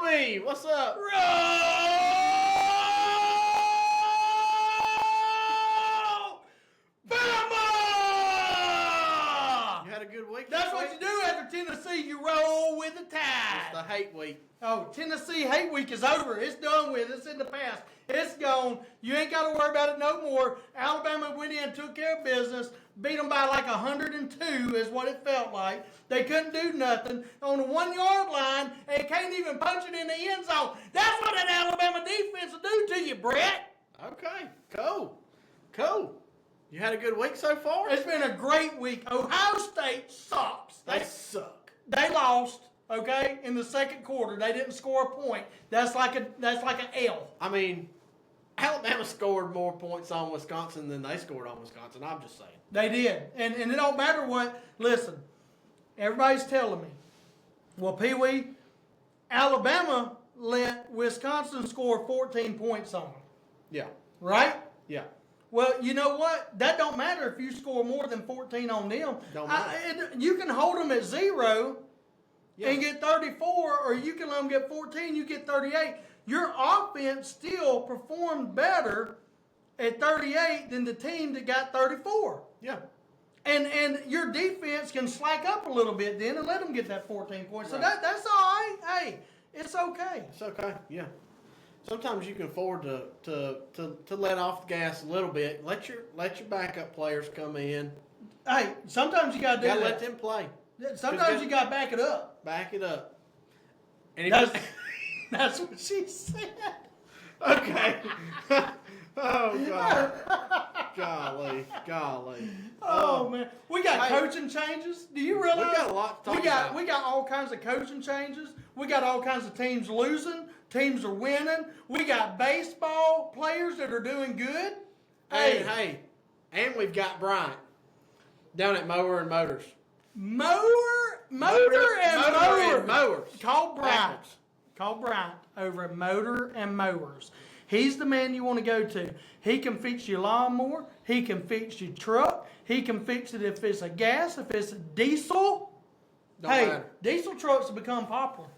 Peewee, what's up? Roll! Bama! You had a good week? That's what you do after Tennessee. You roll with the It's tide. the hate week. Oh, Tennessee hate week is over. It's done with. It's in the past. It's gone. You ain't got to worry about it no more. Alabama went in, took care of business, beat them by like 102 is what it felt like. They couldn't do nothing on the 1 yard line and can't even punch it in the end zone. That's what that Alabama defense will do to you, Brett. Okay, cool. You had a good week so far? It's been a great week. Ohio State sucks. They suck. They lost. Okay, in the second quarter, they didn't score a point. That's like an L. I mean, Alabama scored more points on Wisconsin than they scored on Wisconsin. I'm just saying. They did, and it don't matter what. Listen, everybody's telling me, well, Peewee, Alabama let Wisconsin score 14 points on them. Yeah. Right? Yeah. Well, you know what? That don't matter if you score more than 14 on them. Don't matter. You can hold them at 0. Yeah. And get 34, or you can let them get 14, you get 38. Your offense still performed better at 38 than the team that got 34. Yeah. And your defense can slack up a little bit then and let them get that 14 points. So Right. that's all right. Hey, it's okay. It's okay. Yeah. Sometimes you can afford to let off the gas a little bit. Let your backup players come in. Hey, sometimes you got to do Gotta that. let them play. Sometimes you got to back it up. Back it up. And That's what she said. Okay. Oh God. Golly. Oh man, we got Hey, coaching changes. Do you realize we got a lot to talk about. We got all kinds of coaching changes. We got all kinds of teams losing. Teams are winning. We got baseball players that are doing good. Hey, and we've got Bryant down at Mower and Motors. Motor and Mowers. Call Bryant. Backwards. Call Bryant over at Motor and Mowers. He's the man you want to go to. He can fix your lawnmower. He can fix your truck. He can fix it if it's a gas, if it's a diesel. Don't matter. Diesel trucks have become popular.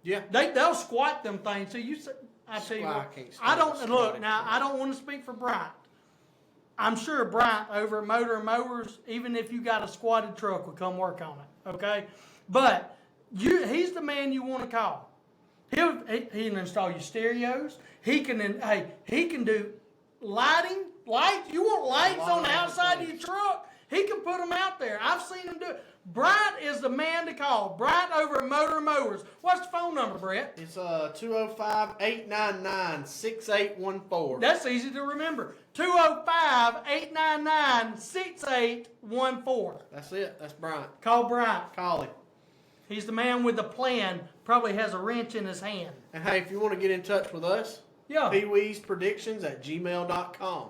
Yeah. They'll squat them things. So you say, I tell you Well, what, I can't I don't stand look squatting now. trucks. I don't want to speak for Bryant. I'm sure Bryant over at Motor and Mowers, even if you got a squatted truck, will come work on it. Okay, but he's the man you want to call. He can install your stereos. He can do lighting. Lights. You want lights on the outside of your truck? He can put them out there. I've seen him do it. Bryant is the man to call. Bryant over at Motor and Mowers. What's the phone number, Brett? It's 205-899-6814. That's easy to remember. 205-899-6814. That's it. That's Bryant. Call Bryant. Call him. He's the man with the plan. Probably has a wrench in his hand. And hey, if you want to get in touch with us, Yeah. peeweespredictions@gmail.com.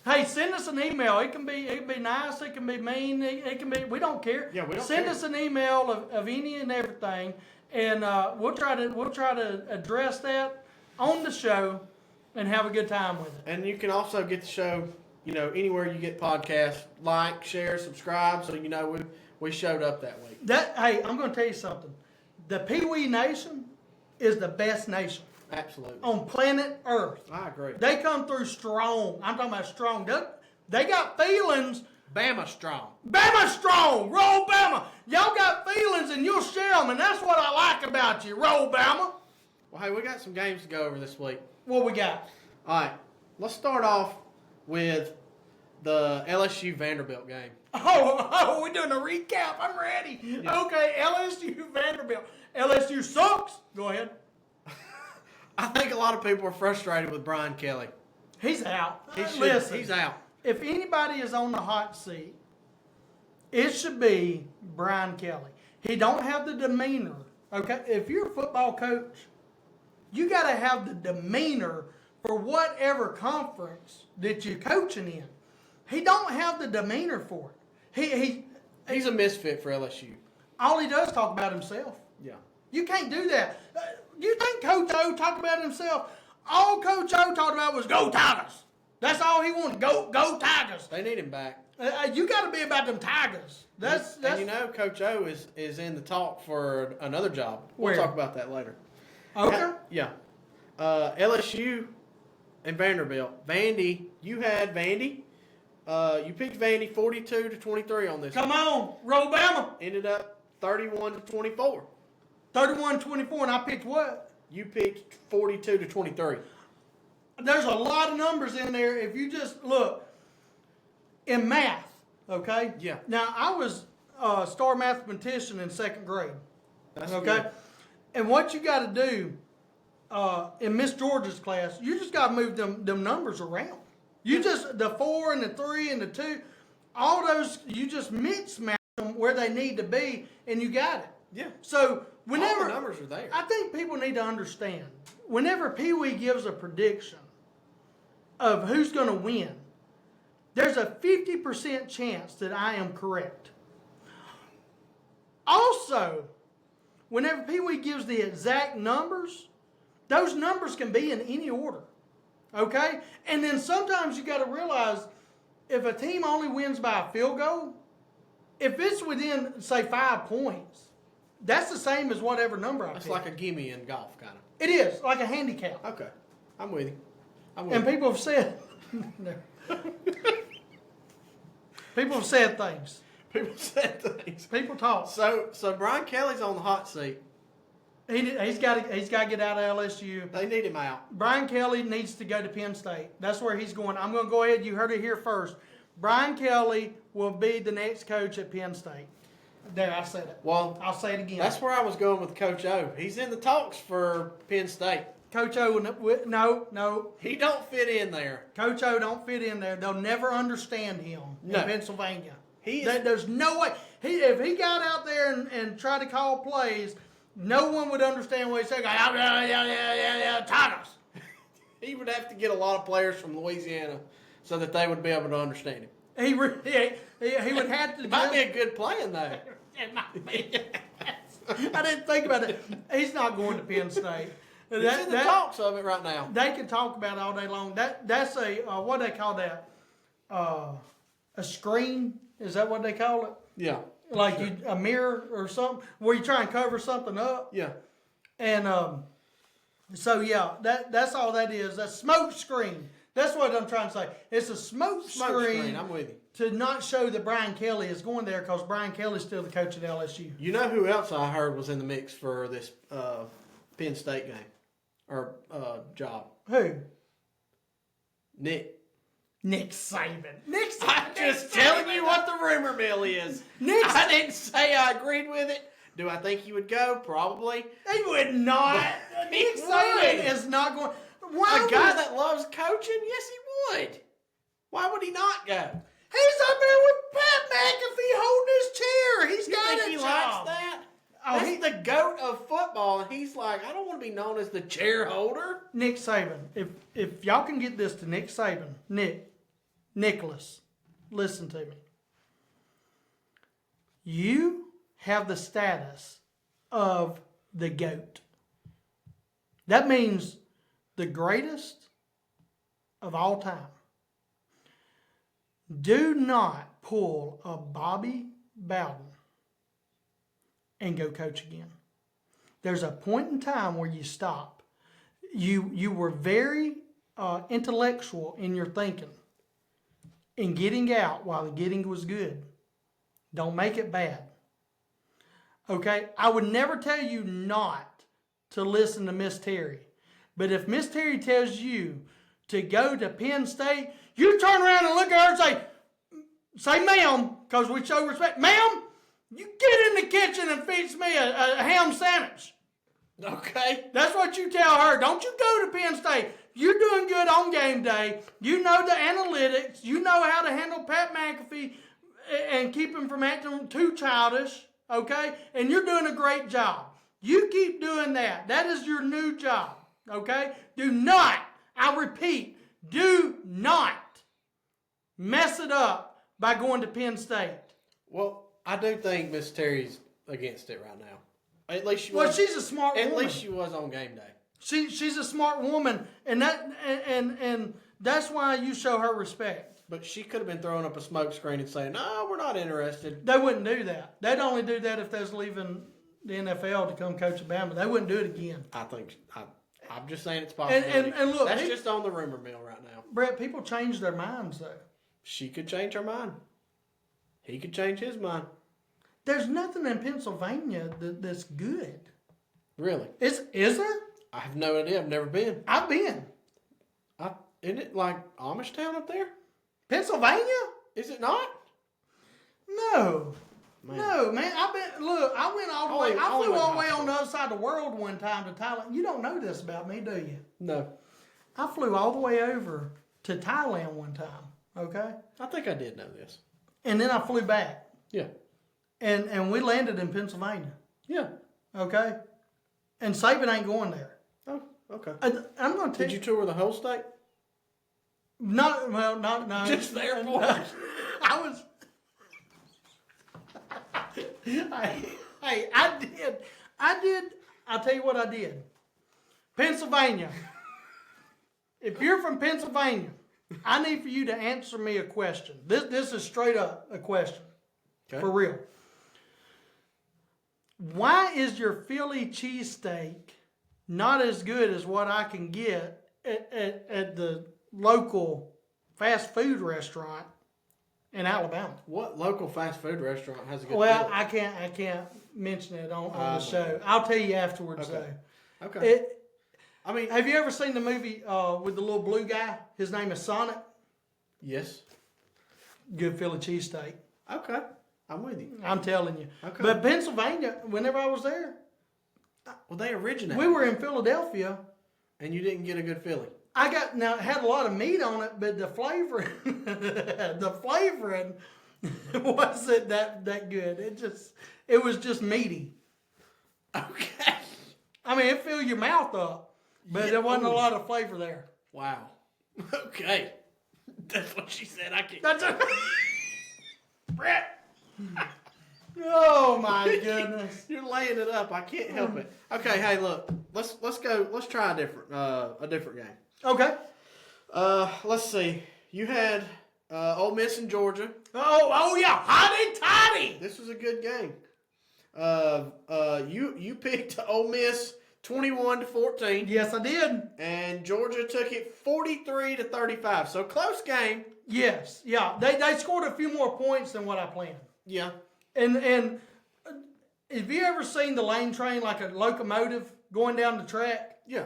Hey, send us an email. It can be nice. It can be mean. It can be. We don't care. Yeah, we don't Send care. us an email of any and everything, and we'll try to address that on the show and have a good time with it. And you can also get the show, anywhere you get podcasts. Like, share, subscribe, so we showed up that week. Hey, I'm going to tell you something. The Peewee Nation is the best nation Absolutely. on planet Earth. I agree. They come through strong. I'm talking about strong. They got feelings. Bama strong. Bama strong. Roll Bama. Y'all got feelings and you'll share them, and that's what I like about you. Roll Bama. Well, hey, we got some games to go over this week. What we got? All right, let's start off with the LSU Vanderbilt game. Oh, we're doing a recap. I'm ready. Yeah. Okay, LSU Vanderbilt. LSU sucks. Go ahead. I think a lot of people are frustrated with Brian Kelly. He's out. He's out. If anybody is on the hot seat, it should be Brian Kelly. He don't have the demeanor. Okay, if you're a football coach, you got to have the demeanor for whatever conference that you're coaching in. He don't have the demeanor for it. He's a misfit for LSU. All he does is talk about himself. Yeah. You can't do that. You think Coach O talked about himself? All Coach O talked about was go Tigers. That's all he wanted. Go Tigers. They need him back. You got to be about them Tigers. And Coach O is in the talk for another job. We'll Where? talk about that later. Okay. Yeah. LSU and Vanderbilt. Vandy, you had Vandy. You picked Vandy 42-23 on this. Come on, Robama. Ended up 31-24. 31-24, and I picked what? You picked 42-23. There's a lot of numbers in there. If you just look in math, okay? Yeah. Now I was a star mathematician in second grade. That's Okay. good. And what you got to do in Miss George's class, you just got to move them numbers around. You just the 4 and the 3 and the 2, all those you just mix match them where they need to be, and you got it. Yeah. So whenever All the numbers are there. I think people need to understand whenever Peewee gives a prediction of who's going to win, there's a 50% chance that I am correct. Also, whenever Peewee gives the exact numbers, those numbers can be in any order. Okay? And then sometimes you got to realize if a team only wins by a field goal, if it's within, say, 5 points, that's the same as whatever number I It's pick. like a gimme in golf, kind of. It is, like a handicap. Okay. I'm with you. And people have said, people have said things. People said things. People talk. So Brian Kelly's on the hot seat. He's got to get out of LSU. They need him out. Brian Kelly needs to go to Penn State. That's where he's going. I'm going to go ahead. You heard it here first. Brian Kelly will be the next coach at Penn State. There, I said it. Well, I'll say it again. that's where I was going with Coach O. He's in the talks for Penn State. Coach O, no. He don't fit in there. Coach O don't fit in there. They'll never understand him in No. Pennsylvania. He is, There's no way. If he got out there and tried to call plays, no one would understand what he said. Tigers. he would have to get a lot of players from Louisiana so that they would be able to understand him. He would have to. It might be a good plan, though. It might be. I didn't think about it. He's not going to Penn State. He's in the talks of it right now. They can talk about it all day long. That's a what do they call that? A screen? Is that what they call it? Yeah. Like a mirror or something where you try and cover something up. Yeah. And so yeah, that's all that is. A smoke screen. That's what I'm trying to say. It's a smoke screen. I'm with you. To not show that Brian Kelly is going there because Brian Kelly's still the coach at LSU. You know who else I heard was in the mix for this Penn State game or job? Who? Nick. Nick Saban. I'm just telling you what the rumor mill is. I didn't say I agreed with it. Do I think he would go? Probably. He would not. Nick Saban is not going. A guy that loves coaching? Yes, he would. Why would he not go? He's up there with Pat McAfee holding his chair. He's You got think a he job. likes that? Oh, That's the GOAT of football, and he's like, I don't want to be known as the chair holder. Nick Saban. If y'all can get this to Nick Saban, Nicholas, listen to me. You have the status of the GOAT. That means the greatest of all time. Do not pull a Bobby Bowden and go coach again. There's a point in time where you stop. You were very intellectual in your thinking, in getting out while the getting was good. Don't make it bad. Okay? I would never tell you not to listen to Miss Terry. But if Miss Terry tells you to go to Penn State, you turn around and look at her and say ma'am, because we show respect. Ma'am, you get in the kitchen and fix me a ham sandwich. Okay. That's what you tell her. Don't you go to Penn State. You're doing good on game day. You know the analytics. You know how to handle Pat McAfee and keep him from acting too childish. Okay? And you're doing a great job. You keep doing that. That is your new job. Okay? Do not, I repeat, do not mess it up by going to Penn State. Well, I do think Miss Terry's against it right now. At least she was. Well, she's a smart woman. At least she was on game day. She's a smart woman, and that's why you show her respect. But she could have been throwing up a smoke screen and saying, "No, we're not interested." They wouldn't do that. They'd only do that if they was leaving the NFL to come coach Alabama. They wouldn't do it again. I'm just saying it's possible. And look, that's just on the rumor mill right now. Brett, people change their minds though. She could change her mind. He could change his mind. There's nothing in Pennsylvania that's good. Really? Is there? I have no idea. I've never been. I've been. Isn't it like Amish town up there? Pennsylvania? Is it not? No. Man. No, man. I went all the way. I flew all the way on the other side of the world one time to Thailand. You don't know this about me, do you? No. I flew all the way over to Thailand one time. Okay. I think I did know this. And then I flew back. Yeah. And we landed in Pennsylvania. Yeah. Okay. And Saban ain't going there. Oh, okay. I'm going to tell Did you tour the whole state? Not. Just the airport? I was. Hey, I did. I'll tell you what I did. Pennsylvania. If you're from Pennsylvania, I need for you to answer me a question. This is straight up a question. Okay. For real. Why is your Philly cheesesteak not as good as what I can get at the local fast food restaurant in Alabama? What local fast food restaurant has a good Well, Philly? I can't mention it on the show. I'll tell you afterwards, okay. though. Okay. Have you ever seen the movie with the little blue guy? His name is Sonic. Yes. Good Philly cheesesteak. Okay. I'm with you. I'm telling you. Okay. But Pennsylvania, whenever I was there, well, they originated. we were in Philadelphia. And you didn't get a good Philly. It had a lot of meat on it, but the flavoring wasn't that good. It was just meaty. Okay. I mean, it filled your mouth up, but there wasn't a lot of flavor there. Wow. Okay. That's what she said. I can't. That's it. Brett. Oh my goodness. You're laying it up. I can't help it. Okay, hey, look. Let's go. Let's try a different game. Okay. Let's see. You had Ole Miss and Georgia. Oh yeah, hotty toddy. This was a good game. You picked Ole Miss 21-14. Yes, I did. And Georgia took it 43-35. So close game. Yes, yeah. They scored a few more points than what I planned. Yeah. And have you ever seen the lane train like a locomotive going down the track? Yeah.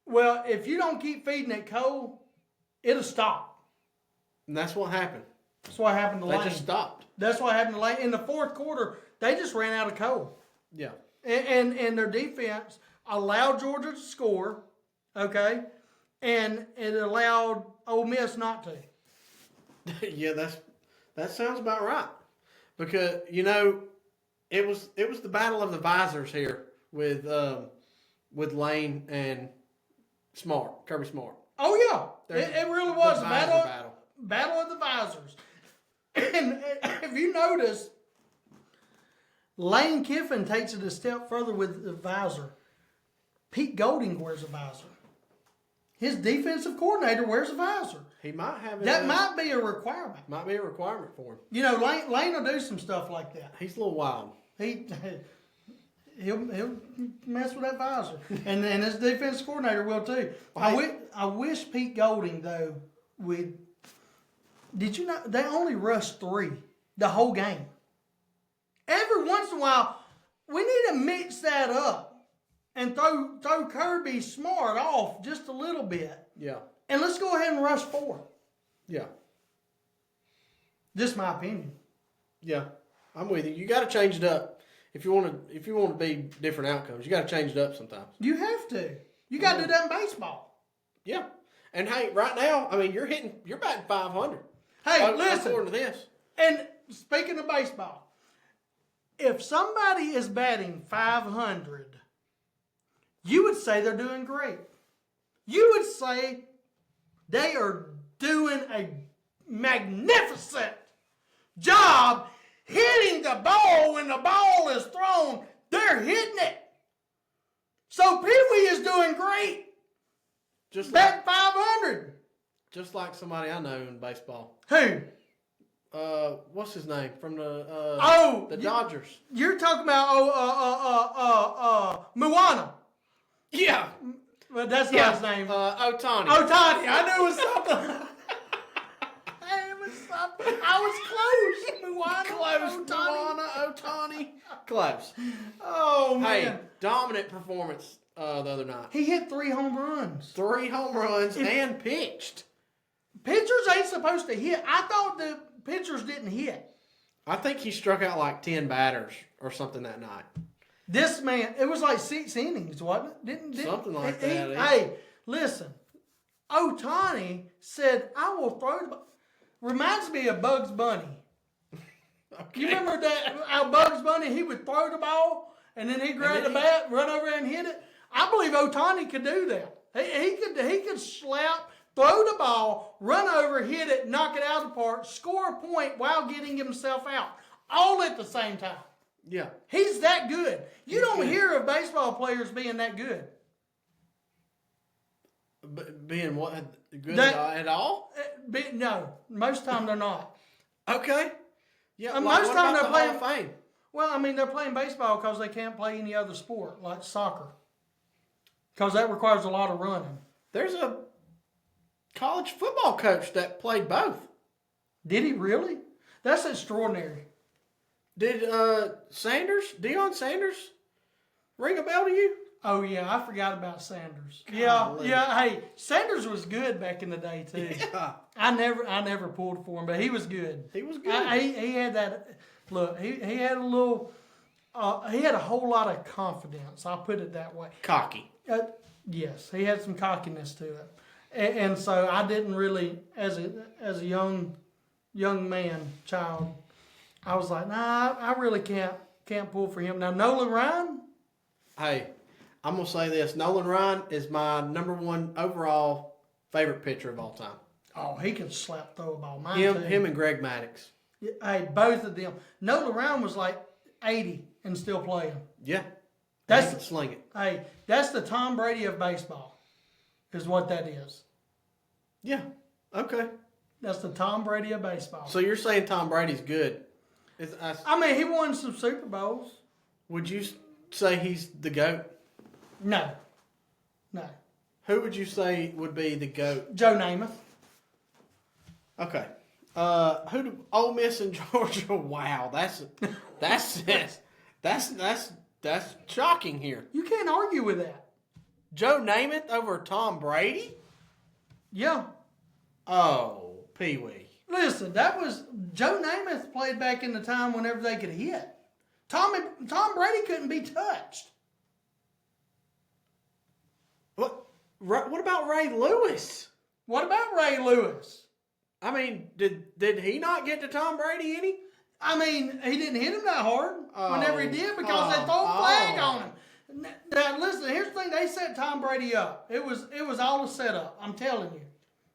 Well, if you don't keep feeding it coal, it'll stop. And that's what happened. That's what happened to Lane. They just stopped. That's what happened to Lane. In the fourth quarter, they just ran out of coal. Yeah. And their defense allowed Georgia to score, okay? And it allowed Ole Miss not to. Yeah, that sounds about right. Because, it was the battle of the visors here with Lane and Kirby Smart. Oh yeah, it really was a battle of the visors. And if you notice, Lane Kiffin takes it a step further with the visor. Pete Golding wears a visor. His defensive coordinator wears a visor. He might have it. That might be a requirement. Might be a requirement for him. Lane will do some stuff like that. He's a little wild. He'll mess with that visor, and his defense coordinator will too. I wish Pete Golding though would. Did you know they only rushed 3 the whole game? Every once in a while, we need to mix that up and throw Kirby Smart off just a little bit. Yeah. And let's go ahead and rush 4. Yeah. Just my opinion. Yeah, I'm with you. You got to change it up if you want to be different outcomes. You got to change it up sometimes. You have to. You got to do that in baseball. Yeah. And hey, right now, I mean, you're batting 500. Hey, listen. According to this. And speaking of baseball, if somebody is batting 500, you would say they're doing great. You would say they are doing a magnificent job hitting the ball when the ball is thrown. They're hitting it. So Peewee is doing great. Just batting 500. Just like somebody I know in baseball. Who? what's his name from the Dodgers? You're talking about Moana. Yeah, Well, that's not his name. Otani. Otani. I knew it was something. I was close. Moana. Close. Otani. Moana, Otani. Close. Oh man. Hey, dominant performance the other night. He hit 3 home runs. 3 home runs and pitched. Pitchers ain't supposed to hit. I thought the pitchers didn't hit. I think he struck out like 10 batters or something that night. This man, it was like 6 innings, wasn't it? Didn't Something like that. Hey, listen. Otani said, "I will throw the ball." Reminds me of Bugs Bunny. Okay. You remember that how Bugs Bunny, he would throw the ball and then he'd grab the bat, run over and hit it? I believe Otani could do that. He could slap, throw the ball, run over, hit it, knock it out of the park, score a point while getting himself out. All at the same time. Yeah. He's that good. You don't hear of baseball players being that good. Being what? Good at all? No, most time they're not. Okay. Yeah. Most time they're playing. Hall of Fame? Well, I mean, they're playing baseball because they can't play any other sport like soccer, because that requires a lot of running. There's a college football coach that played both. Did he really? That's extraordinary. Did Deion Sanders, ring a bell to you? Oh yeah, I forgot about Sanders. Golly. Yeah. Hey, Sanders was good back in the day too. Yeah. I never pulled for him, but he was good. He was good. He had that. Look, he had a little. He had a whole lot of confidence. I'll put it that way. Cocky. Yes, he had some cockiness to it, and so I didn't really, as a young child, I was like, nah, I really can't pull for him. Now Nolan Ryan. Hey, I'm gonna say this: Nolan Ryan is my #1 overall favorite pitcher of all time. Oh, he can slap throw a ball. Him and Greg Maddux. Hey, both of them. Nolan Ryan was like 80 and still playing. Yeah. That's he can sling it. Hey, that's the Tom Brady of baseball, is what that is. Yeah. Okay. That's the Tom Brady of baseball. So you're saying Tom Brady's good? I mean, he won some Super Bowls. Would you say he's the GOAT? No. Who would you say would be the GOAT? Joe Namath. Okay. Who do Ole Miss and Georgia? Wow, that's shocking here. You can't argue with that. Joe Namath over Tom Brady? Yeah. Oh, Peewee. Listen, that was Joe Namath played back in the time whenever they could hit. Tom Brady couldn't be touched. What about Ray Lewis? What about Ray Lewis? I mean, did he not get to Tom Brady any? I mean, he didn't hit him that hard whenever he did because they throw a flag on him. Now, listen, here's the thing. They set Tom Brady up. It was all a setup. I'm telling you.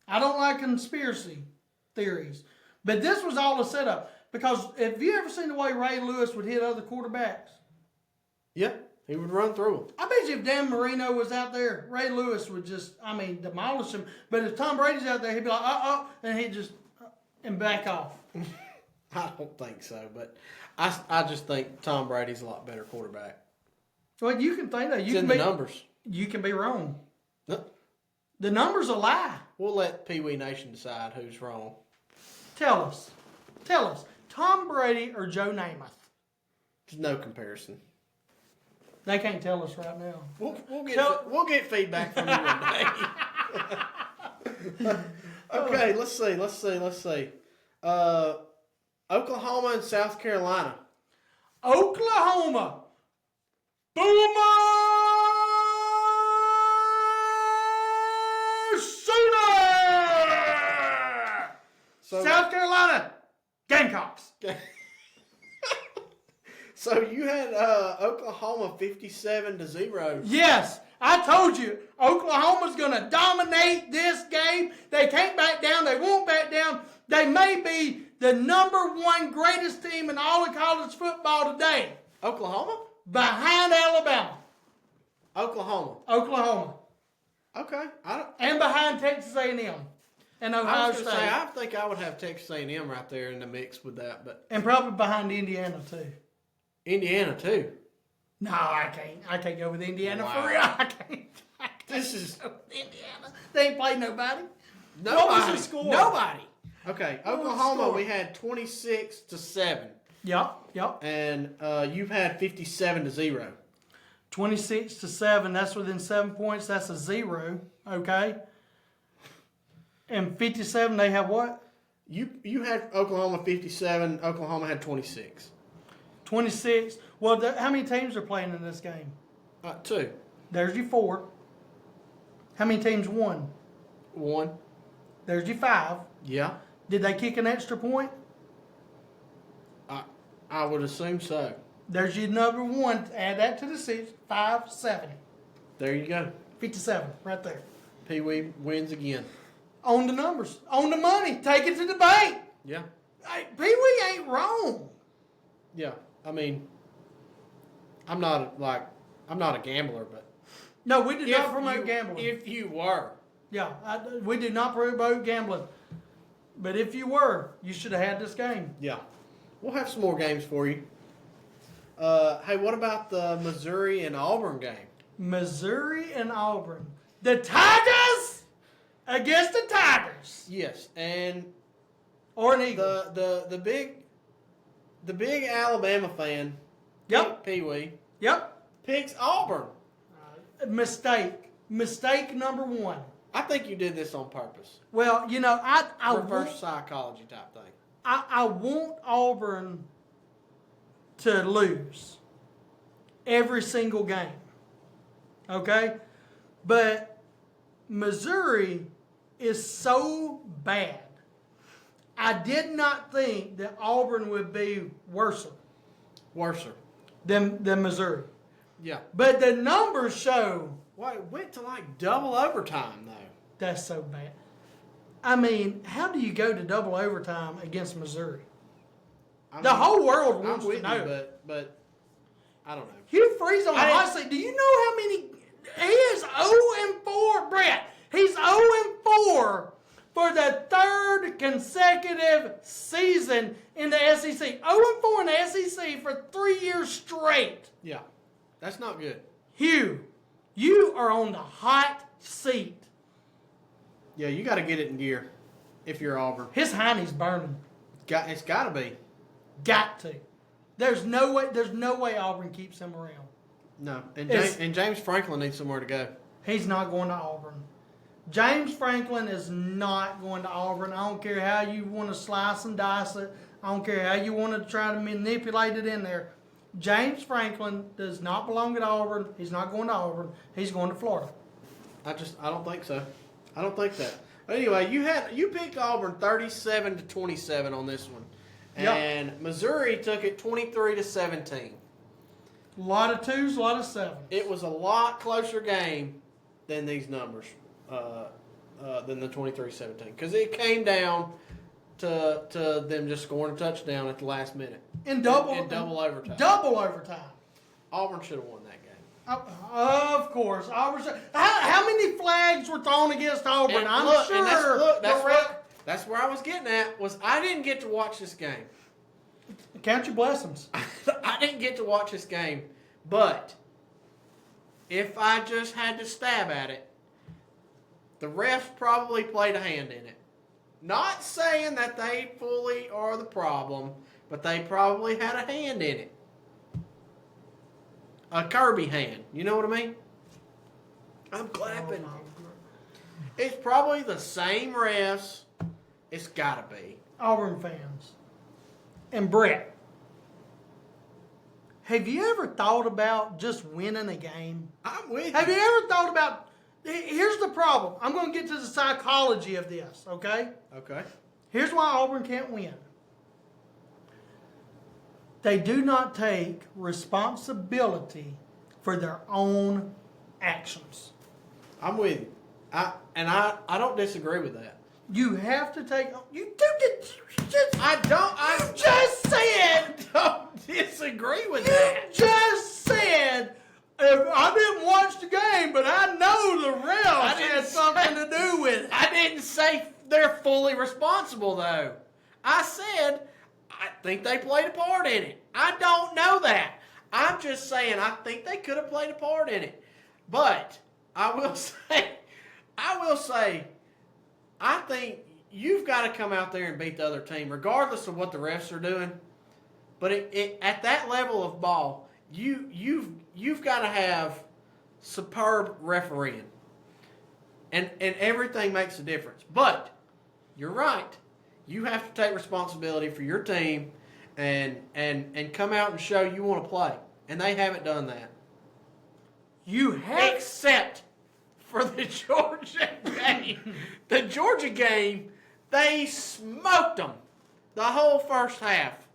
I don't like conspiracy theories. But this was all a setup. Because have you ever seen the way Ray Lewis would hit other quarterbacks? Yeah, he would run through them. I bet you if Dan Marino was out there, Ray Lewis would just, demolish him. But if Tom Brady's out there, he'd be like, and he'd just, and back off. I don't think so, but I just think Tom Brady's a lot better quarterback. Well, you can think that. It's in the numbers. You can be wrong. No. The numbers a lie. We'll let Peewee Nation decide who's wrong. Tell us. Tom Brady or Joe Namath? There's no comparison. They can't tell us right now. We'll get feedback from you one day. Okay, let's see. Oklahoma and South Carolina. Oklahoma. Boomer Sooner. South Carolina. Gamecocks. So you had Oklahoma 57-0. Yes, I told you Oklahoma's going to dominate this game. They can't back down. They won't back down. They may be the #1 greatest team in all of college football today. Oklahoma? Behind Alabama. Oklahoma. Oklahoma. Okay. And behind Texas A&M. and I Ohio was State. going to say, I think I would have Texas A&M right there in the mix with that, but And probably behind Indiana, too. Indiana too. No, I can't. I can't go with Indiana Wow. for real. I can't This is go with Indiana. They ain't played nobody. nobody. What was the score? Nobody. Okay, What was the Oklahoma, score? we had 26-7, Yep. and you've had 57-0. 26-7. That's within 7 points. That's a 0. Okay. And 57, they have what? You had Oklahoma 57. Oklahoma had 26. 26. Well, how many teams are playing in this game? 2. There's your 4. How many teams won? 1. There's your 5. Yeah. Did they kick an extra point? I would assume so. There's your number 1. Add that to the 6. 5, 7. There you go. 57, right there. Peewee wins again. On the numbers. On the money. Take it to the bank. Yeah. Hey, Peewee ain't wrong. Yeah. I mean, I'm not a gambler, but No, we do not promote gambling. If you were, Yeah, we do not promote gambling. But if you were, you should have had this game. yeah, we'll have some more games for you. Hey, what about the Missouri and Auburn game? Missouri and Auburn. The Tigers against the Tigers. Yes, and Or an Eagle. the big Alabama fan, Yep. Peewee, Yep. picks Auburn. Mistake number 1. I think you did this on purpose. Well, I Reverse psychology type thing. I want Auburn to lose every single game. Okay? But Missouri is so bad. I did not think that Auburn would be worse Worser. than Missouri. Yeah. But the numbers show Well, it went to like double overtime though. that's so bad. I mean, how do you go to double overtime against Missouri? The whole world wants I'm with to know. you, but I don't know. Hugh Freeze on the I hot seat. Do you know how many? He is 0-4, Brett. He's 0-4 for the 3rd consecutive season in the SEC. 0-4 in the SEC for 3 years straight. Yeah, that's not good. Hugh, you are on the hot seat. Yeah, you got to get it in gear if you're Auburn. His hiney's burning. It's got to be. Got to. There's no way Auburn keeps him around. No, and It's- James Franklin needs somewhere to go. He's not going to Auburn. James Franklin is not going to Auburn. I don't care how you want to slice and dice it. I don't care how you want to try to manipulate it in there. James Franklin does not belong at Auburn. He's not going to Auburn. He's going to Florida. I don't think so. I don't think that. But anyway, you picked Auburn 37-27 on this one, Yep. and Missouri took it 23-17. A lot of 2s, a lot of 7s. It was a lot closer game than these numbers, than the 23-17, because it came down to them just scoring a touchdown at the last minute In double overtime. Double overtime. Auburn should have won that game. Of course. Auburn. How many flags were thrown against Auburn? And I'm look, sure. and the ref- that's where I was getting at. Was I didn't get to watch this game. Count your blessings. I didn't get to watch this game, but if I just had to stab at it, the refs probably played a hand in it. Not saying that they fully are the problem, but they probably had a hand in it. A Kirby hand. You know what I mean? I'm clapping. It's probably the same refs. It's gotta be. Auburn fans. And Brett, have you ever thought about just winning a game? I'm with Have you. you ever thought about, here's the problem. I'm going to get to the psychology of this, okay? Okay. Here's why Auburn can't win. They do not take responsibility for their own actions. I'm with you. I don't disagree with that. You have to take, you just I just said, don't disagree with you that. just said, if I didn't watch the game, but I know the refs had something to do with it. I didn't say they're fully responsible, though. I said, I think they played a part in it. I don't know that. I'm just saying, I think they could have played a part in it. But I will say, I think you've got to come out there and beat the other team, regardless of what the refs are doing. But at that level of ball, you've got to have superb refereeing, and everything makes a difference. But you're right. You have to take responsibility for your team and come out and show you want to play. And they haven't done that. You have Except for the Georgia game. The Georgia game, they smoked them the whole first half.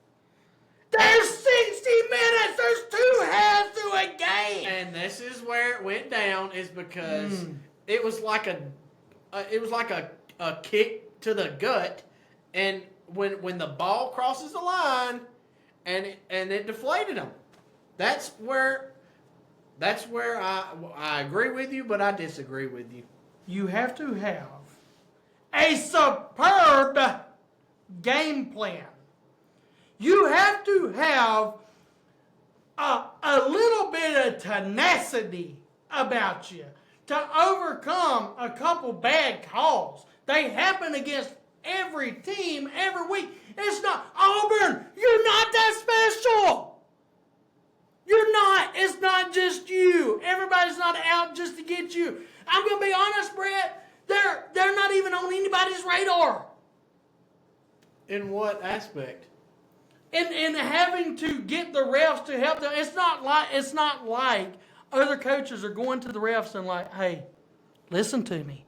There's 60 minutes. There's 2 halves to a game. And this is where it went down, is because it was like a kick to the gut, and when the ball crosses the line, and it deflated them. That's where I agree with you, but I disagree with you. You have to have a superb game plan. You have to have a little bit of tenacity about you to overcome a couple bad calls. They happen against every team every week. It's not Auburn. You're not that special. You're not. It's not just you. Everybody's not out just to get you. I'm going to be honest, Brett. They're not even on anybody's radar. In what aspect? In having to get the refs to help them. It's not like other coaches are going to the refs and like, hey, listen to me.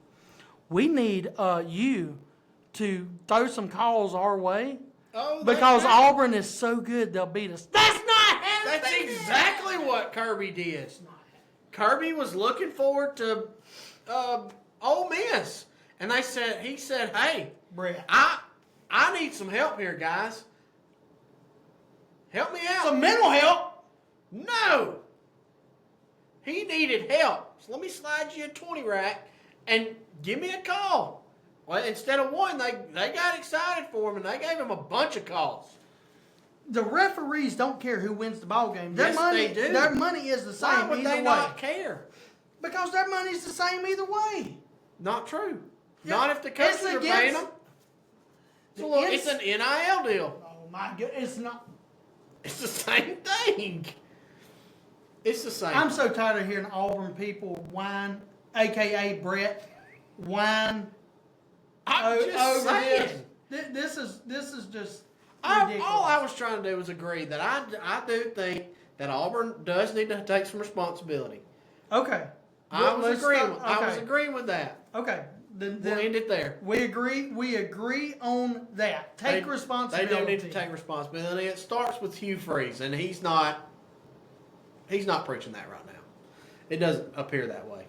We need you to throw some calls our way. Oh, because Auburn is so good, they'll beat us. That's not happening. That's exactly what Kirby did. Kirby was looking forward to Ole Miss, and he said, "Hey, Brett, I need some help here, guys. Help me out." some mental help. No, he needed help. So let me slide you a 20 rack and give me a call. Well, instead of one, they got excited for him, and they gave him a bunch of calls. The referees don't care who wins the ball game. Yes, they do. Their money is the same Why would either they way. not care? Because their money's the same either way. Not true. Yeah, Not if the coaches it's are paying them. It's an NIL deal. Oh my goodness, it's not. It's the same thing. It's the same. I'm so tired of hearing Auburn people whine, a.k.a. Brett, whine I'm just over saying. this. This is just All ridiculous. I was trying to do was agree that I do think that Auburn does need to take some responsibility. Okay. I was Okay. agreeing with that. Okay. Then We'll end it there. we agree on that. Take responsibility. They do need to take responsibility. It starts with Hugh Freeze, and he's not preaching that right now. It doesn't appear that way.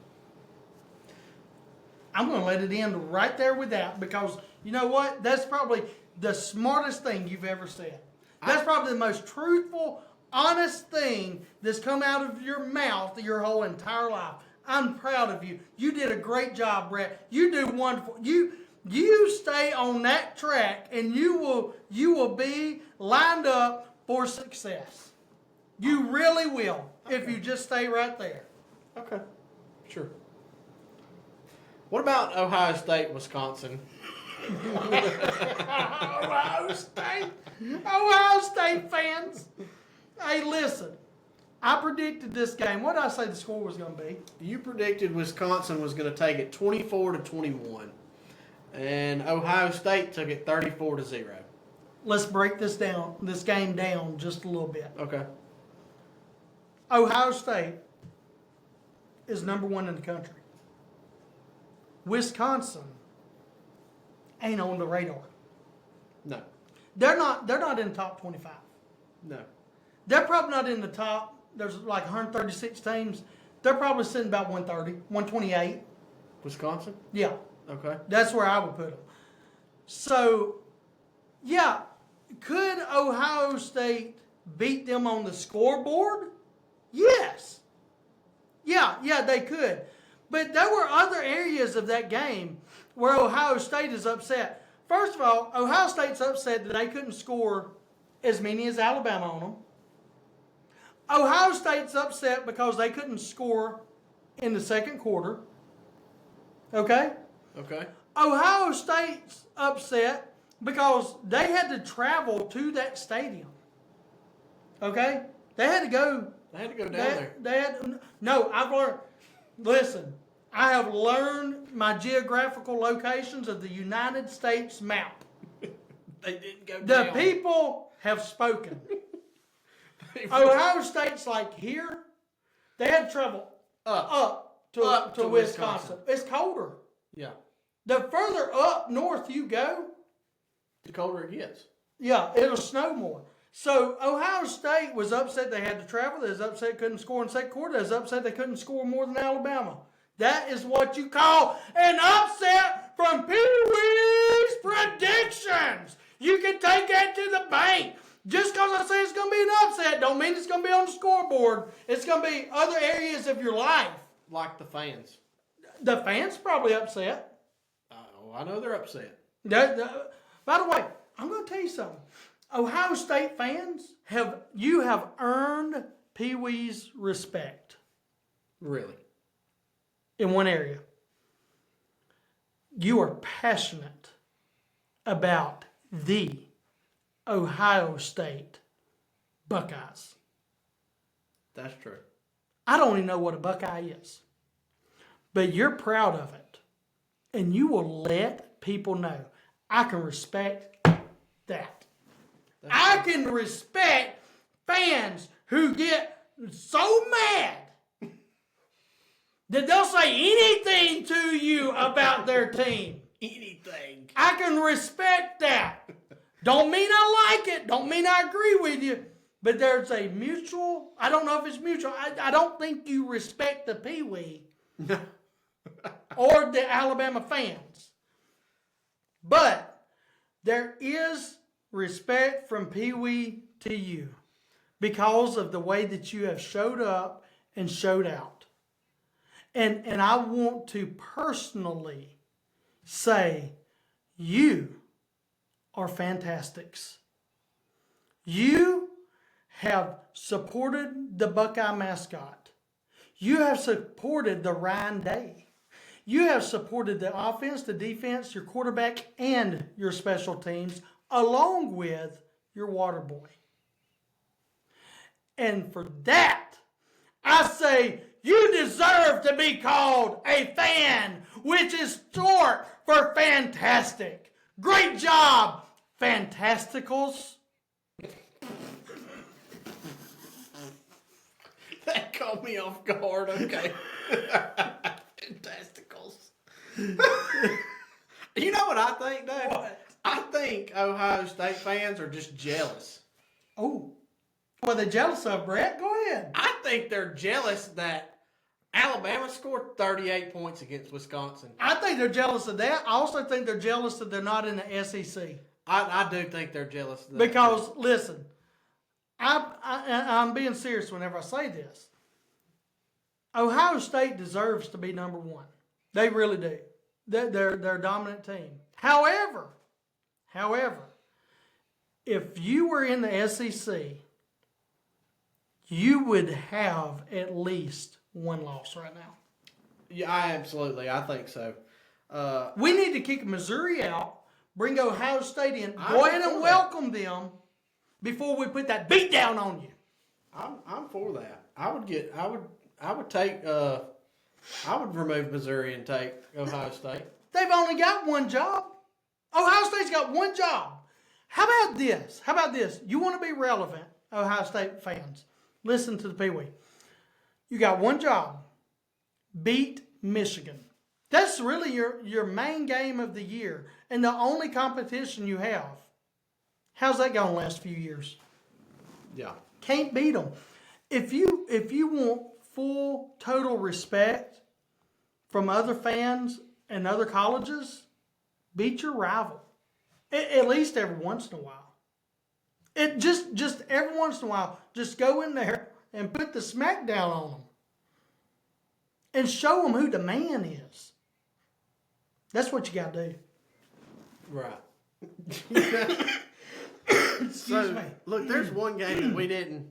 I'm going to let it end right there with that, because you know what? That's probably the smartest thing you've ever said. That's probably the most truthful, honest thing that's come out of your mouth your whole entire life. I'm proud of you. You did a great job, Brett. You do wonderful. You stay on that track, and you will be lined up for success. You really will, if you just stay right there. Okay. Sure. What about Ohio State, Wisconsin? Ohio State fans. Hey, listen. I predicted this game. What did I say the score was going to be? You predicted Wisconsin was going to take it 24-21, and Ohio State took it 34-0. Let's break this game down just a little bit. Okay. Ohio State is number 1 in the country. Wisconsin ain't on the radar. No. They're not in the top 25. No. They're probably not in the top. There's like 136 teams. They're probably sitting about 130, 128. Wisconsin? Yeah. Okay. That's where I would put them. So, yeah, could Ohio State beat them on the scoreboard? Yes. Yeah, they could. But there were other areas of that game where Ohio State is upset. First of all, Ohio State's upset that they couldn't score as many as Alabama on them. Ohio State's upset because they couldn't score in the second quarter. Okay? Okay. Ohio State's upset because they had to travel to that stadium. Okay? They had to go. They had to go down there. No, I've learned. Listen, I have learned my geographical locations of the United States map. They didn't go The down. people have spoken. Ohio State's like here. They had to travel up to Wisconsin. It's colder. Yeah. The further up north you go, The colder it gets. yeah, it'll snow more. So Ohio State was upset they had to travel. They was upset they couldn't score in the second quarter. They was upset they couldn't score more than Alabama. That is what you call an upset from Peewee's predictions. You can take that to the bank. Just because I say it's going to be an upset don't mean it's going to be on the scoreboard. It's going to be other areas of your life. Like the fans. The fans probably upset. Oh, I know they're upset. By the way, I'm going to tell you something. Ohio State fans, have earned Pee-wee's respect Really? in one area. You are passionate about the Ohio State Buckeyes. That's true. I don't even know what a Buckeye is. But you're proud of it. And you will let people know. I can respect that. I can respect fans who get so mad that they'll say anything to you about their team. Anything. I can respect that. Don't mean I like it. Don't mean I agree with you. But there's a mutual, I don't know if it's mutual. I don't think you respect the Peewee or the Alabama fans. But there is respect from Peewee to you because of the way that you have showed up and showed out. And I want to personally say you are fantastics. You have supported the Buckeye mascot. You have supported the Ryan Day. You have supported the offense, the defense, your quarterback, and your special teams, along with your water boy. And for that, I say you deserve to be called a fan, which is short for fantastic. Great job, Fantasticals. That caught me off guard. Okay. Fantasticals. You know what I think, Dave? What? I think Ohio State fans are just jealous. Oh. What are they jealous of, Brett? Go ahead. I think they're jealous that Alabama scored 38 points against Wisconsin. I think they're jealous of that. I also think they're jealous that they're not in the SEC. I do think they're jealous of that. Because, listen, I'm being serious whenever I say this. Ohio State deserves to be number one. They really do. They're a dominant team. However, if you were in the SEC, you would have at least one loss right now. Yeah, I think so. We need to kick Missouri out, bring Ohio State in, I'm go ahead and for welcome them before we put that beat down on you. I'm for that. I would remove Missouri and take Ohio State. They've only got one job. Ohio State's got one job. How about this? You want to be relevant, Ohio State fans. Listen to the Peewee. You got one job. Beat Michigan. That's really your main game of the year and the only competition you have. How's that going the last few years? Yeah. Can't beat them. If you want full, total respect from other fans and other colleges, beat your rival. At least every once in a while. It just every once in a while, just go in there and put the smack down on them. And show them who the man is. That's what you got to do. Right. Excuse me. Look, there's one game that we didn't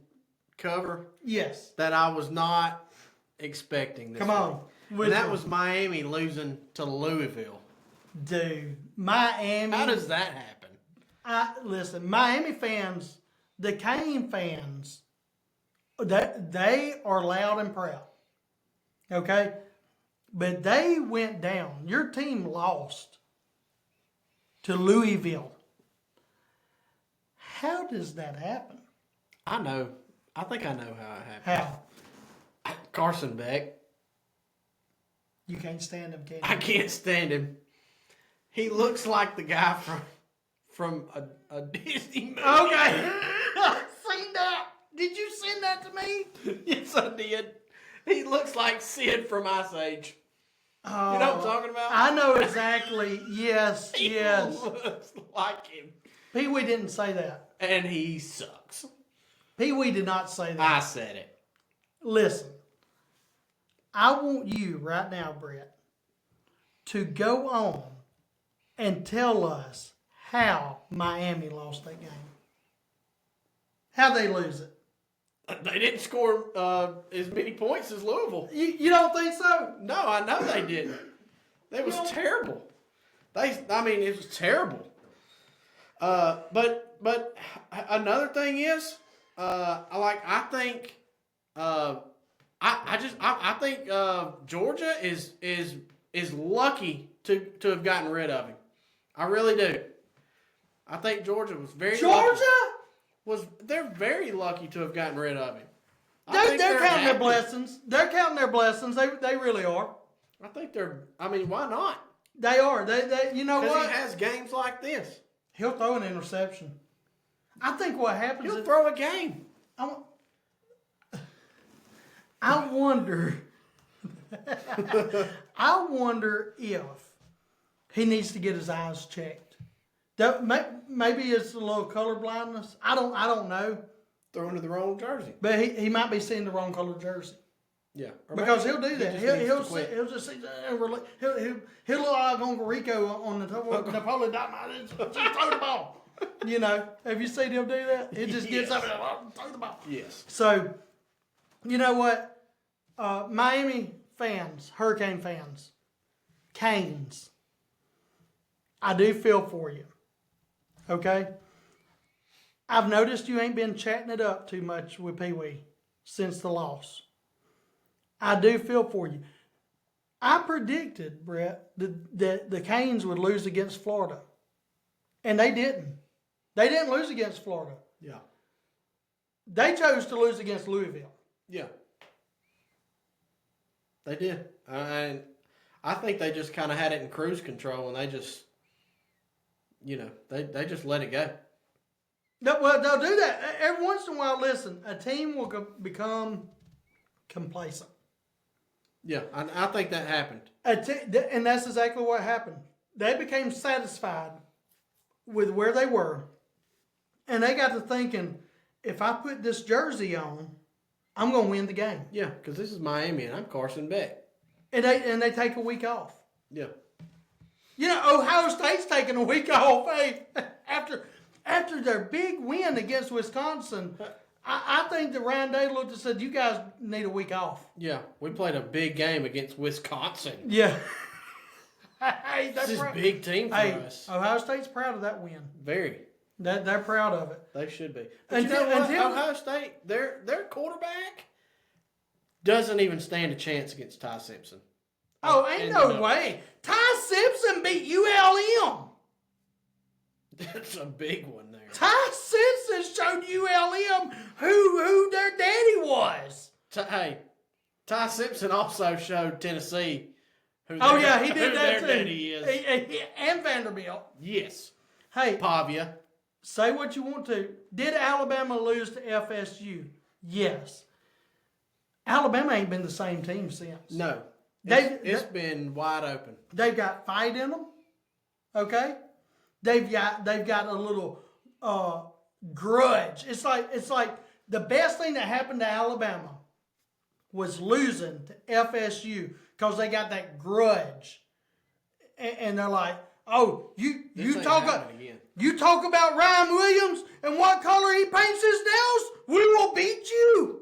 cover Yes. that I was not expecting this Come on. week. Which And that one? was Miami losing to Louisville. Dude, Miami. How does that happen? Listen, Miami fans, the Cane fans, they are loud and proud. Okay? But they went down. Your team lost to Louisville. How does that happen? I know. I think I know how it happened. How? Carson Beck. You can't stand him, can you? I can't stand him. He looks like the guy from a Disney movie. Okay. I've seen that. Did you send that to me? Yes, I did. He looks like Sid from Ice Age. You know what I'm talking about? I know exactly. Yes, He yes. looks like him. Pee-wee didn't say that. And he sucks. Pee-wee did not say that. I said it. Listen, I want you right now, Brett, to go on and tell us how Miami lost that game. How they lose it. They didn't score as many points as Louisville. You don't think so? No, I know they didn't. It was terrible. It was terrible. But another thing is, I think Georgia is lucky to have gotten rid of him. I really do. I think Georgia was very lucky. They're very lucky to have gotten rid of him. They're counting their blessings. They're counting their blessings. They really are. I think why not? They are. They you know Because what? he has games like this. He'll throw an interception. I think what happens He'll is throw a game. I wonder I wonder if he needs to get his eyes checked. Maybe it's a little color blindness. I don't know. Throwing to the wrong jersey. But he might be seeing the wrong color jersey. Yeah. Because he'll do that. He'll just see he'll look like Uncle Rico on the top of Napoleon Dynamite. Just throw the ball. You know, have you seen him do that? He just gets up and throw the ball. Yes. So, you know what? Miami fans, Hurricane fans, Canes, I do feel for you. Okay? I've noticed you ain't been chatting it up too much with Peewee since the loss. I do feel for you. I predicted, Brett, that the Canes would lose against Florida. And they didn't. They didn't lose against Florida. Yeah. They chose to lose against Louisville. Yeah. They did. And I think they just kind of had it in cruise control and they just, they just let it go. Well, they'll do that. Every once in a while, listen, a team will become complacent. Yeah, I think that happened. And that's exactly what happened. They became satisfied with where they were. And they got to thinking, if I put this jersey on, I'm going to win the game. Yeah, because this is Miami and I'm Carson Beck. And they take a week off. Yeah. You know, Ohio State's taking a week off, hey, after their big win against Wisconsin. I think that Ryan Day looked and said, you guys need a week off. Yeah, we played a big game against Wisconsin. Yeah. Hey, this is a big team for us. Ohio State's proud of that win. Very. They're proud of it. They should be. But you know what? Ohio State, their quarterback doesn't even stand a chance against Ty Simpson. Oh, ain't no way. Ty Simpson beat ULM. That's a big one there. Ty Simpson showed ULM who their daddy was. Hey, Ty Simpson also showed Tennessee he did that too. Their daddy is. And Vanderbilt. Yes. Hey, Pavia. Say what you want to. Did Alabama lose to FSU? Yes. Alabama ain't been the same team since. No. It's been wide open. They've got fight in them. Okay? They've got a little grudge. It's like the best thing that happened to Alabama was losing to FSU because they got that grudge. and they're like, "Oh, This you ain't talk happening again. you talk about Ryan Williams and what color he paints his nails? We will beat you."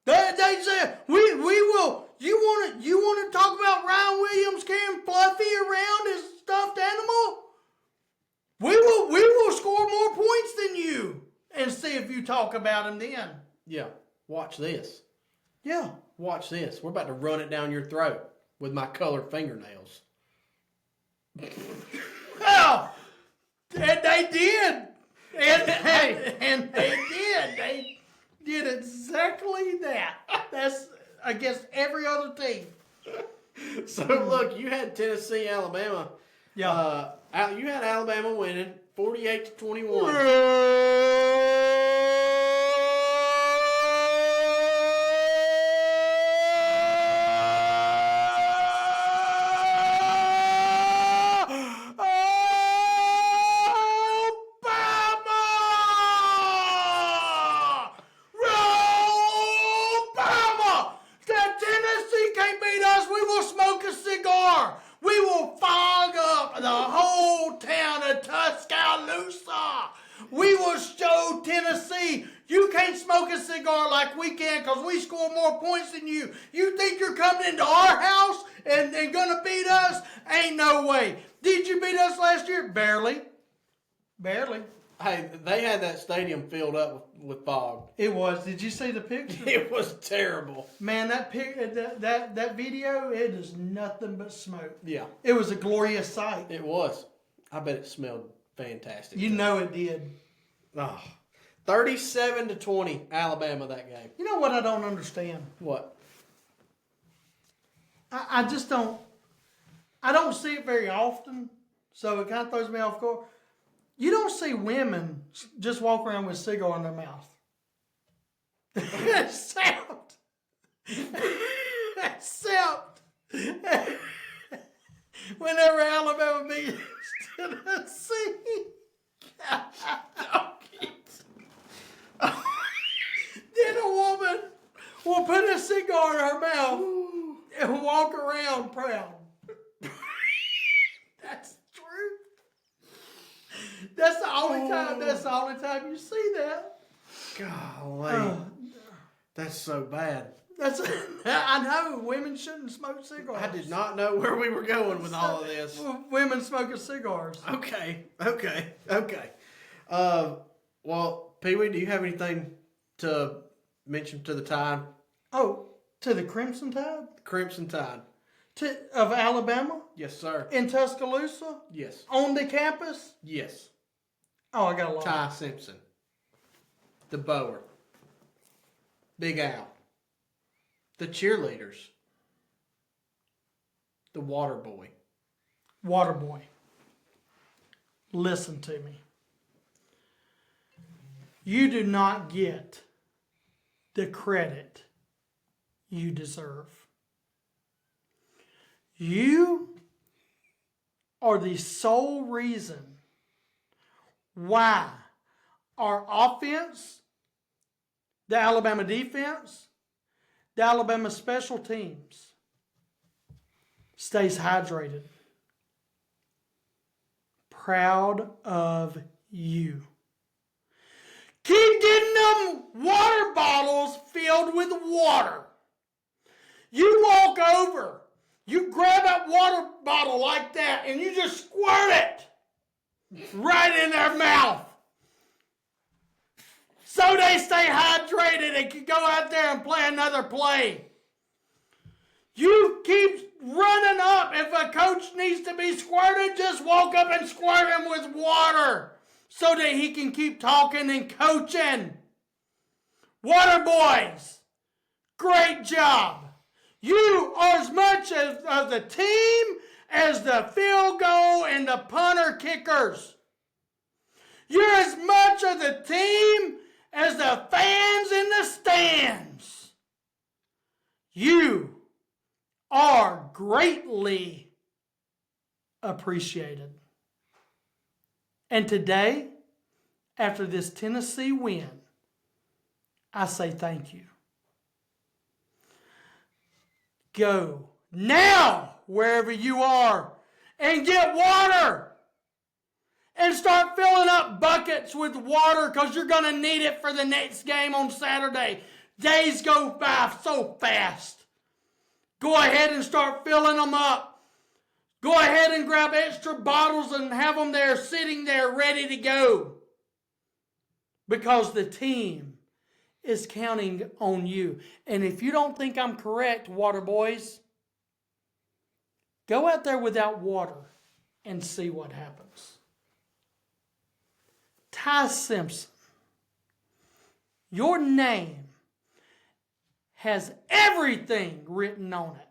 They say we will. You want to talk about Ryan Williams carrying Fluffy around his stuffed animal? We will score more points than you, and see if you talk about him then. Yeah. Watch this. Yeah. Watch this. We're about to run it down your throat with my colored fingernails. Well, and they did. And they did. They did exactly that. That's against every other team. So look, you had Tennessee, Alabama. Yeah. You had Alabama winning 48-21. We will fog up the whole town of Tuscaloosa. We will show Tennessee you can't smoke a cigar like we can because we score more points than you. You think you're coming into our house and gonna beat us? Ain't no way. Did you beat us last year? Barely. Barely. Hey, they had that stadium filled up with fog. It was. Did you see the picture? It was terrible. Man, that video, it is nothing but smoke. Yeah, It was a glorious sight. it was. I bet it smelled fantastic. You know it did. Oh, 37-20, Alabama that game. You know what I don't understand? What? I just don't. I don't see it very often, so it kind of throws me off guard. You don't see women just walk around with a cigar in their mouth. Except whenever Alabama beats Tennessee. Then a woman will put a cigar in her mouth and walk around proud. That's true. That's the only time. That's the only time you see that. Golly. That's so bad. I know women shouldn't smoke cigars. I did not know where we were going with all of this. Women smoking cigars. Okay. Well, Peewee, do you have anything to mention to the Tide? Oh, to the Crimson Tide? Crimson Tide. Of Alabama? Yes, sir. In Tuscaloosa? Yes. On the campus? Yes. Oh, I got a lot. Ty Simpson. The Bower. Big Al. The cheerleaders. The water boy. Waterboy. Listen to me. You do not get the credit you deserve. You are the sole reason why our offense, the Alabama defense, the Alabama special teams stays hydrated. Proud of you. Keep getting them water bottles filled with water. You walk over, you grab that water bottle like that, and you just squirt it right in their mouth. So they stay hydrated and can go out there and play another play. You keep running up. If a coach needs to be squirted, just walk up and squirt him with water so that he can keep talking and coaching. Water boys, great job. You are as much of the team as the field goal and the punter kickers. You're as much of the team as the fans in the stands. You are greatly appreciated. And today, after this Tennessee win, I say thank you. Go now, wherever you are, and get water. And start filling up buckets with water because you're going to need it for the next game on Saturday. Days go by so fast. Go ahead and start filling them up. Go ahead and grab extra bottles and have them there, sitting there, ready to go. Because the team is counting on you. And if you don't think I'm correct, water boys, go out there without water and see what happens. Ty Simpson, your name has everything written on it.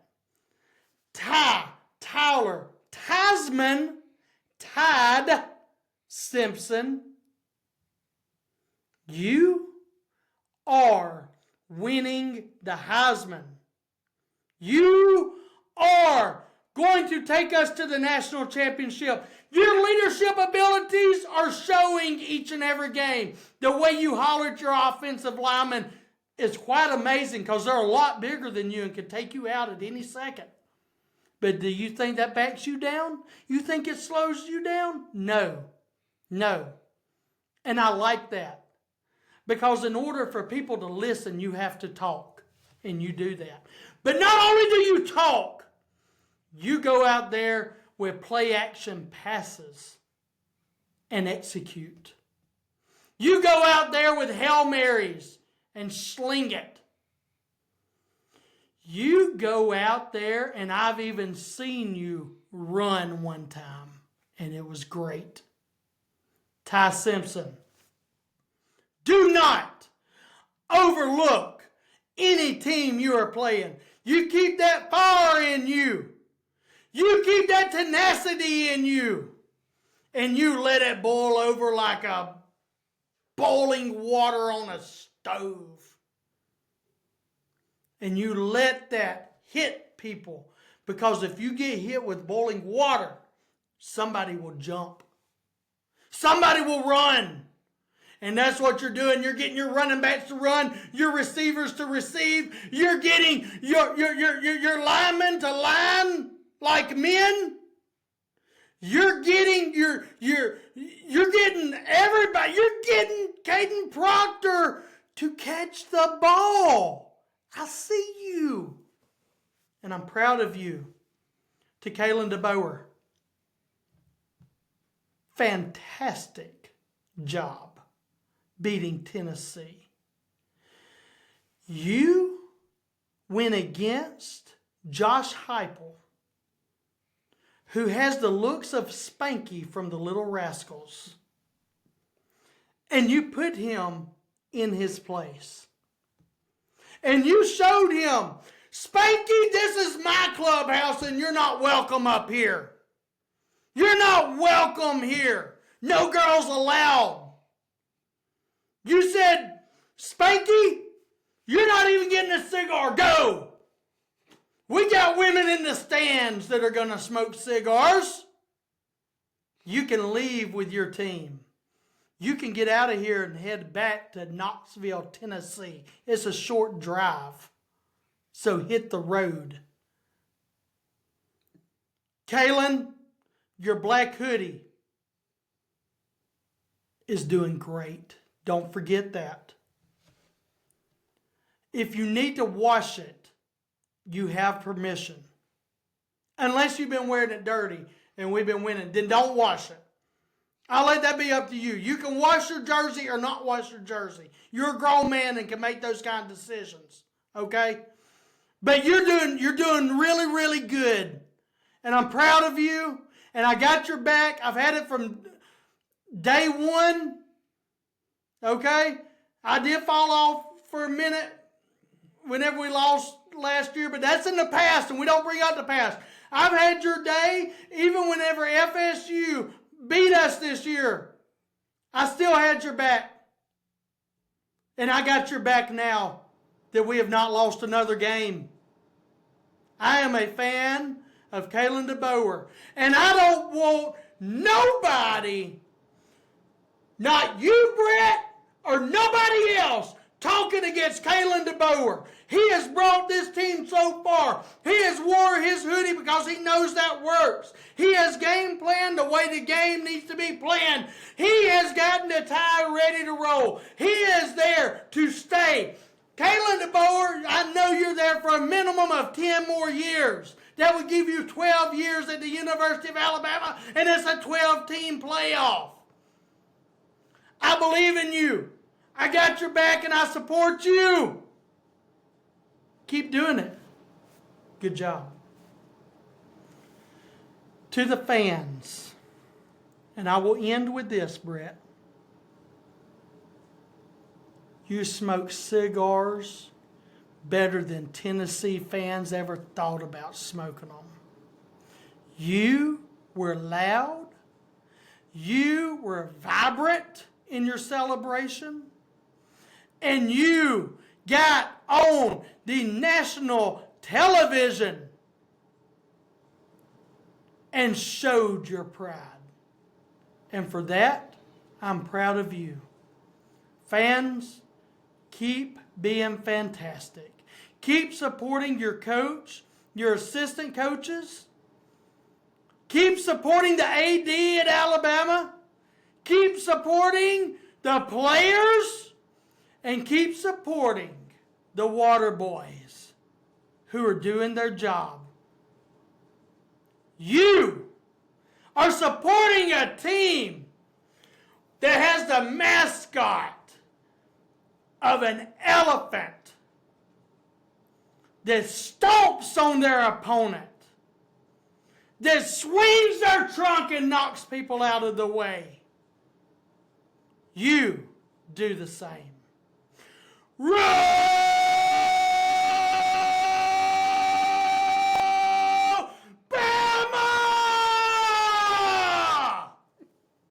Ty, Tyler, Tasman, Tide, Simpson. You are winning the Heisman. You are going to take us to the national championship. Your leadership abilities are showing each and every game. The way you holler at your offensive linemen is quite amazing because they're a lot bigger than you and can take you out at any second. But do you think that backs you down? You think it slows you down? No. No. And I like that. Because in order for people to listen, you have to talk. And you do that. But not only do you talk, you go out there with play action passes and execute. You go out there with Hail Marys and sling it. You go out there, and I've even seen you run one time, and it was great. Ty Simpson, do not overlook any team you are playing. You keep that fire in you. You keep that tenacity in you. And you let it boil over like a boiling water on a stove. And you let that hit people. Because if you get hit with boiling water, somebody will jump. Somebody will run. And that's what you're doing. You're getting your running backs to run, your receivers to receive. You're getting your linemen to line like men. You're getting you're getting everybody. You're getting Caden Proctor to catch the ball. I see you. And I'm proud of you. To Kalen DeBoer, fantastic job beating Tennessee. You went against Josh Heupel, who has the looks of Spanky from the Little Rascals, and you put him in his place. And you showed him, Spanky, this is my clubhouse and you're not welcome up here. You're not welcome here. No girls allowed. You said, Spanky, you're not even getting a cigar. Go. We got women in the stands that are going to smoke cigars. You can leave with your team. You can get out of here and head back to Knoxville, Tennessee. It's a short drive. So hit the road. Kalen, your black hoodie is doing great. Don't forget that. If you need to wash it, you have permission. Unless you've been wearing it dirty and we've been winning, then don't wash it. I'll let that be up to you. You can wash your jersey or not wash your jersey. You're a grown man and can make those kind of decisions. Okay? But you're doing really, really good. And I'm proud of you. And I got your back. I've had it from day one. Okay? I did fall off for a minute whenever we lost last year, but that's in the past, and we don't bring up the past. I've had your day, even whenever FSU beat us this year. I still had your back. And I got your back now that we have not lost another game. I am a fan of Kalen DeBoer. And I don't want nobody, not you, Brett, or nobody else, talking against Kalen DeBoer. He has brought this team so far. He has wore his hoodie because he knows that works. He has game planned the way the game needs to be planned. He has gotten the tie ready to roll. He is there to stay. Kalen DeBoer, I know you're there for a minimum of 10 more years. That would give you 12 years at the University of Alabama, and it's a 12-team playoff. I believe in you. I got your back, and I support you. Keep doing it. Good job. To the fans, and I will end with this, Brett. You smoke cigars better than Tennessee fans ever thought about smoking them. You were loud. You were vibrant in your celebration. And you got on the national television and showed your pride. And for that, I'm proud of you. Fans, keep being fantastic. Keep supporting your coach, your assistant coaches. Keep supporting the AD at Alabama. Keep supporting the players. And keep supporting the water boys who are doing their job. You are supporting a team that has the mascot of an elephant that stomps on their opponent, that swings their trunk and knocks people out of the way. You do the same. Roar!